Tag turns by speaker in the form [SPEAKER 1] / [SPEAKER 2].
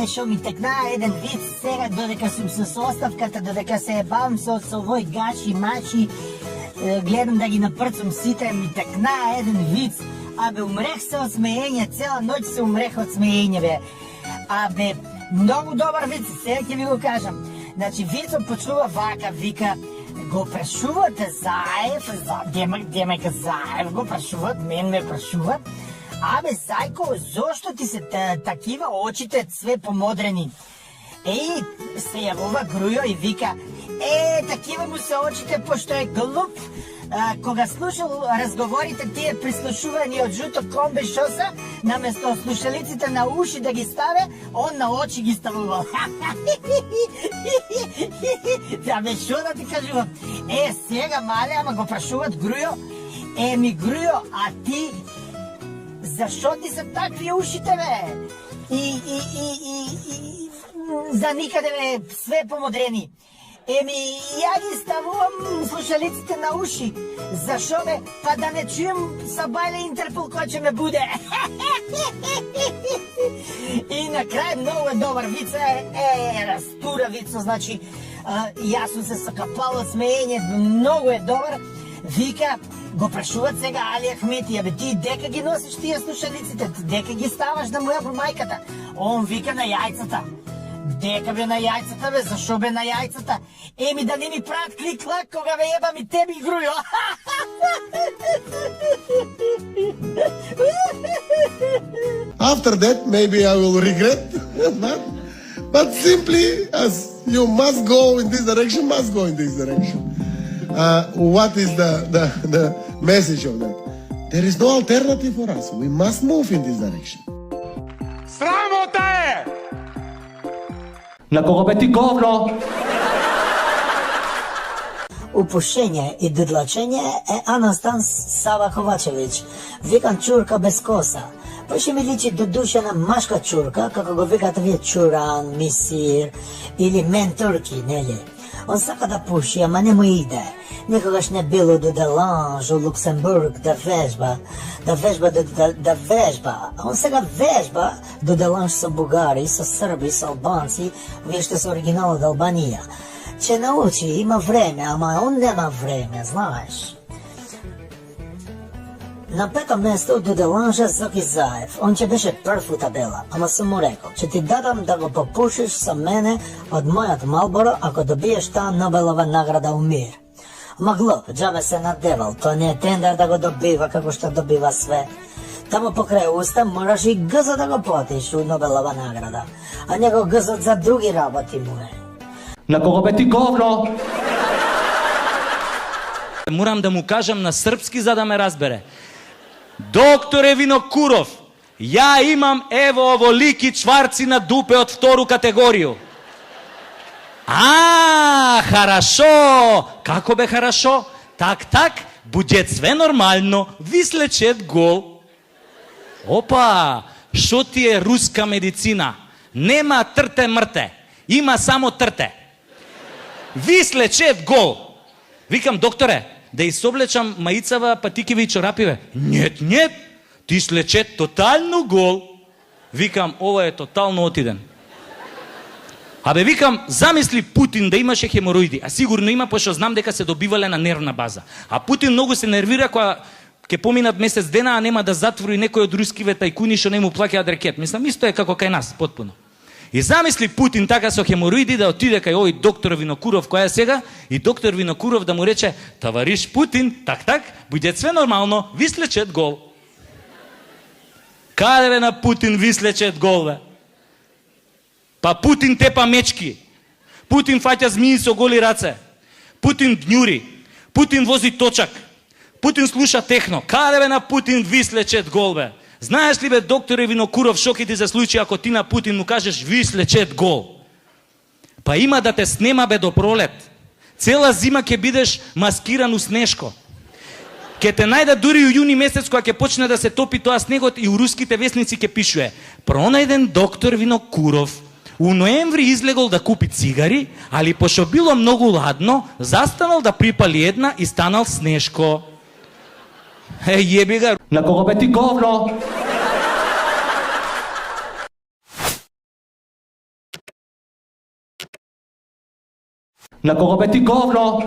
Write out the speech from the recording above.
[SPEAKER 1] шо ми текна еден виц сега, додека сум со составката, додека се ебавам со овој гачи, мачи, гледам да ги напрцам сите, ми текна еден виц. Абе, умрех се од смеење, цела ноќ се умрех од смеење, бе. Абе, многу добар виц, сега ќе ви го кажам. Значи, вицот почнува вака, вика, го прашуват Заев, Демек Заев го прашуват, мен ме прашуват. Абе, Зајко, зошто ти се такива очите све помодрени? Се јавува Грујо и вика, такива му се очите, пошто е глуп. Кога слушал разговорите тие прислушувани од жуто комбе шоса, наместо слушалиците на уши да ги ставе, он на очи ги ставувал. Да бе, шо да ти кажувам? Сега мале, ама го прашуват Грујо. Ми Грујо, а ти зашо ти се такви ушите, бе? За никаде, бе, све помодрени. Ја ги ставувам слушалиците на уши. Зашо, бе? Па да не чуjem са бајле Интерпол кој ќе ме буде. И на крај многу е добар вица, растура вица, значи, јас сум се сакапал од смеење, многу е добар. Вика, го прашуват сега Али Ахмети, абе ти дека ги носиш тие слушалиците, дека ги ставаш да му ја по мајката? Он вика на јајцата. Дека бе на јајцата, бе, зашо бе на јајцата? Да не ми прават клик-клак кога бе ебам и теби, Грујо.
[SPEAKER 2] After that, maybe I will regret, but simply as you must go in this direction, must go in this direction. What is the message of that? There is no alternative for us. We must move in this direction.
[SPEAKER 3] Срамота е!
[SPEAKER 4] На кого бе ти говно?
[SPEAKER 1] Упушење и дудлачење е Анастас Сава Ковачевиќ, викан чурка без коса. Поши ми личи до душа на машка чурка, како го викат вие чуран, мисир или ментурки, нели? Он сака да пуши, ама не му иде. Никогаш не било до Деланж, у Луксембург, да вежба. Он сега вежба до Деланж со бугари, со срби, со албанци, вие што со оригинал од Албанија. Че научи, има време, ама он нема време, знаеш. На пето место до Деланжа Зоки Заев. Он ќе беше прв у табела, ама сум му рекол, че ти дадам да го попушиш со мене од мојот Малборо ако добиеш таа Нобелова награда у мир. Ама глуп, џабе се надевал, тоа не е тендер да го добива како што добива све. Тамо покрај уста мораш и гзот да го платиш у Нобелова награда, а него гзот за други работи му е.
[SPEAKER 4] На кого бе ти говно?
[SPEAKER 5] Морам да му кажам на српски за да ме разбере. Докторе Винокуров, ја имам ево оволики чварци на дупе од втору категорију. Харашо! Како бе харашо? Так, буде све нормално, вислечет гол. Опа, шо ти е руска медицина? Нема трте мрте, има само трте. Вислечет гол. Викам, докторе, да изоблечам маицава, патикиви и чорапиве. Нет, ти слечет тотално гол. Викам, ова е тотално отиден. Абе, викам, замисли Путин да имаше хемороиди, а сигурно има, пошто знам дека се добивале на нервна база. А Путин многу се нервира кога ќе поминат месец дена, а нема да затвори некој од рускиве тајкуни што не му плаќаат рекет. Мислам, исто е како кај нас, потпуно. И замисли Путин така со хемороиди да отиде кај овој доктор Винокуров која е сега и доктор Винокуров да му рече: "Тавариш Путин, так, буде све нормално, вислечет гол." Каде бе на Путин вислечет гол, бе? Па Путин тепа мечки. Путин фаќа змии со голи раце. Путин дњури. Путин вози точак. Путин слуша техно. Каде бе на Путин вислечет гол, бе? Знаеш ли, бе, докторе Винокуров, шо ќе ти се случи ако ти на Путин му кажеш вислечет гол? Па има да те снема, бе, до пролет. Цела зима ќе бидеш маскиран у снешко. Ке те најда дури у јуни месец кога ќе почне да се топи тоа снегот и у руските весници ќе пишуе: "Пронајден доктор Винокуров. У ноември излегол да купи цигари, али пошто било многу ладно, застанал да припали една и станал снешко." Јеби ga.
[SPEAKER 4] На кого бе ти говно? На кого бе ти говно?